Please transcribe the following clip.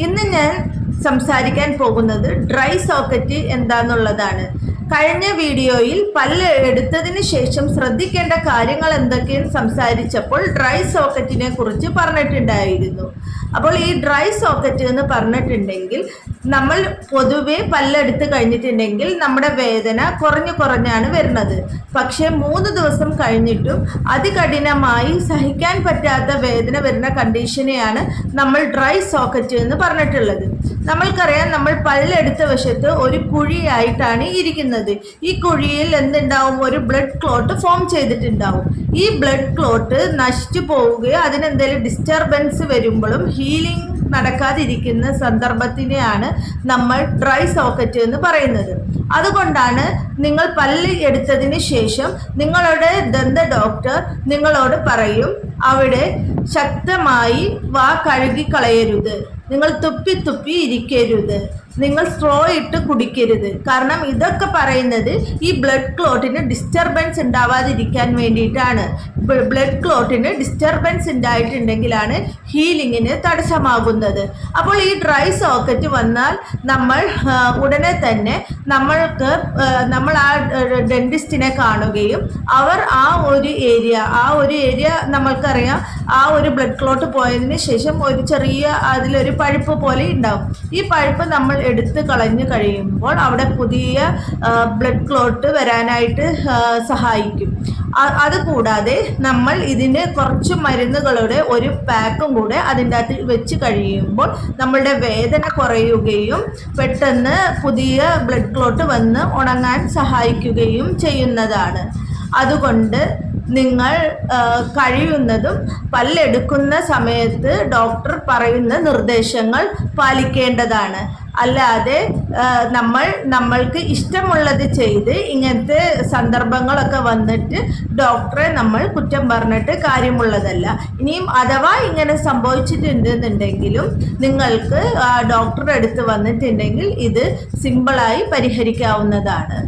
ഇന്ന് ഞാൻ സംസാരിക്കാൻ പോകുന്നത് ഡ്രൈ സോക്കറ്റ് എന്താന്നുള്ളതാണ്. കഴിഞ്ഞ വീഡിയോയിൽ പല്ല് എടുത്തതിന് ശേഷം ശ്രദ്ധിക്കേണ്ട കാര്യങ്ങൾ എന്തൊക്കെയെന്ന് സംസാരിച്ചപ്പോൾ ഡ്രൈ സോക്കറ്റിനെ കുറിച്ച് പറഞ്ഞിട്ടുണ്ടായിരുന്നു. അപ്പോൾ ഈ ഡ്രൈ സോക്കറ്റ് എന്ന് പറഞ്ഞിട്ടുണ്ടെങ്കിൽ നമ്മൾ പൊതുവെ പല്ലെടുത്ത് കഴിഞ്ഞിട്ടുണ്ടെങ്കിൽ നമ്മുടെ വേദന കുറഞ്ഞാണ് വരുന്നത്. പക്ഷേ 3 ദിവസം കഴിഞ്ഞിട്ടും അതികഠിനമായി സഹിക്കാൻ പറ്റാത്ത വേദന വരുന്ന കണ്ടീഷനെയാണ് നമ്മൾ ഡ്രൈ സോക്കറ്റ് എന്ന് പറഞ്ഞിട്ടുള്ളത്. നമ്മൾക്കറിയാം, നമ്മൾ പല്ലെടുത്ത വശത്ത് ഒരു കുഴിയായിട്ടാണ് ഇരിക്കുന്നത്. ഈ കുഴിയിൽ എന്തുണ്ടാവും? ഒരു ബ്ലഡ് ക്ലോട്ട് ഫോം ചെയ്തിട്ടുണ്ടാവും. ഈ ബ്ലഡ് ക്ലോട്ട് നശിച്ചു പോവുകയോ അതിനെന്തെങ്കിലും ഡിസ്റ്റർബൻസ് വരുമ്പോഴും ഹീലിംഗ് നടക്കാതിരിക്കുന്ന സന്ദർഭത്തിനെയാണ് നമ്മൾ ഡ്രൈ സോക്കറ്റ് എന്ന് പറയുന്നത്. അതുകൊണ്ടാണ് നിങ്ങൾ പല്ല് എടുത്തതിന് ശേഷം നിങ്ങളുടെ ദന്ത ഡോക്ടർ നിങ്ങളോട് പറയും, അവിടെ ശക്തമായി വാ കഴുകിക്കളയരുത്, നിങ്ങൾ തുപ്പി ഇരിക്കരുത്, നിങ്ങൾ സ്ട്രോ ഇട്ട് കുടിക്കരുത്. കാരണം ഇതൊക്കെ പറയുന്നത് ഈ ബ്ലഡ് ക്ലോട്ടിന് ഡിസ്റ്റർബൻസ് ഉണ്ടാവാതിരിക്കാൻ വേണ്ടിയിട്ടാണ്. ബ്ലഡ് ക്ലോട്ടിന് ഡിസ്റ്റർബൻസ് ഉണ്ടായിട്ടുണ്ടെങ്കിലാണ് ഹീലിങ്ങിന് തടസ്സമാകുന്നത്. അപ്പോൾ ഈ ഡ്രൈ സോക്കറ്റ് വന്നാൽ നമ്മൾ ഉടനെ തന്നെ നമ്മൾ ആ ഡെന്റിസ്റ്റിനെ കാണുകയും അവർ ആ ഒരു ഏരിയ നമ്മൾക്കറിയാം, ആ ഒരു ബ്ലഡ് ക്ലോട്ട് പോയതിന് ശേഷം ഒരു ചെറിയ അതിലൊരു പഴുപ്പ് പോലെ ഉണ്ടാവും. ഈ പഴുപ്പ് നമ്മൾ എടുത്ത് കളഞ്ഞു കഴിയുമ്പോൾ അവിടെ പുതിയ ബ്ലഡ് ക്ലോട്ട് വരാനായിട്ട് സഹായിക്കും. അതുകൂടാതെ നമ്മൾ ഇതിന് കുറച്ച് മരുന്നുകളുടെ ഒരു പാക്കും കൂടെ അതിൻ്റെ അകത്ത് വെച്ച് കഴിയുമ്പോൾ നമ്മളുടെ വേദന കുറയുകയും പെട്ടെന്ന് പുതിയ ബ്ലഡ് ക്ലോട്ട് വന്ന് ഉണങ്ങാൻ സഹായിക്കുകയും ചെയ്യുന്നതാണ്. അതുകൊണ്ട് നിങ്ങൾ കഴിയുന്നതും പല്ലെടുക്കുന്ന സമയത്ത് ഡോക്ടർ പറയുന്ന നിർദ്ദേശങ്ങൾ പാലിക്കേണ്ടതാണ്. അല്ലാതെ നമ്മൾക്ക് ഇഷ്ടമുള്ളത് ചെയ്ത് ഇങ്ങനത്തെ സന്ദർഭങ്ങളൊക്കെ വന്നിട്ട് ഡോക്ടറെ നമ്മൾ കുറ്റം പറഞ്ഞിട്ട് കാര്യമുള്ളതല്ല. ഇനിയും അഥവാ ഇങ്ങനെ സംഭവിച്ചിട്ടുണ്ടെന്നുണ്ടെങ്കിലും നിങ്ങൾക്ക് ഡോക്ടറുടെ അടുത്ത് വന്നിട്ടുണ്ടെങ്കിൽ ഇത് സിമ്പിളായി പരിഹരിക്കാവുന്നതാണ്.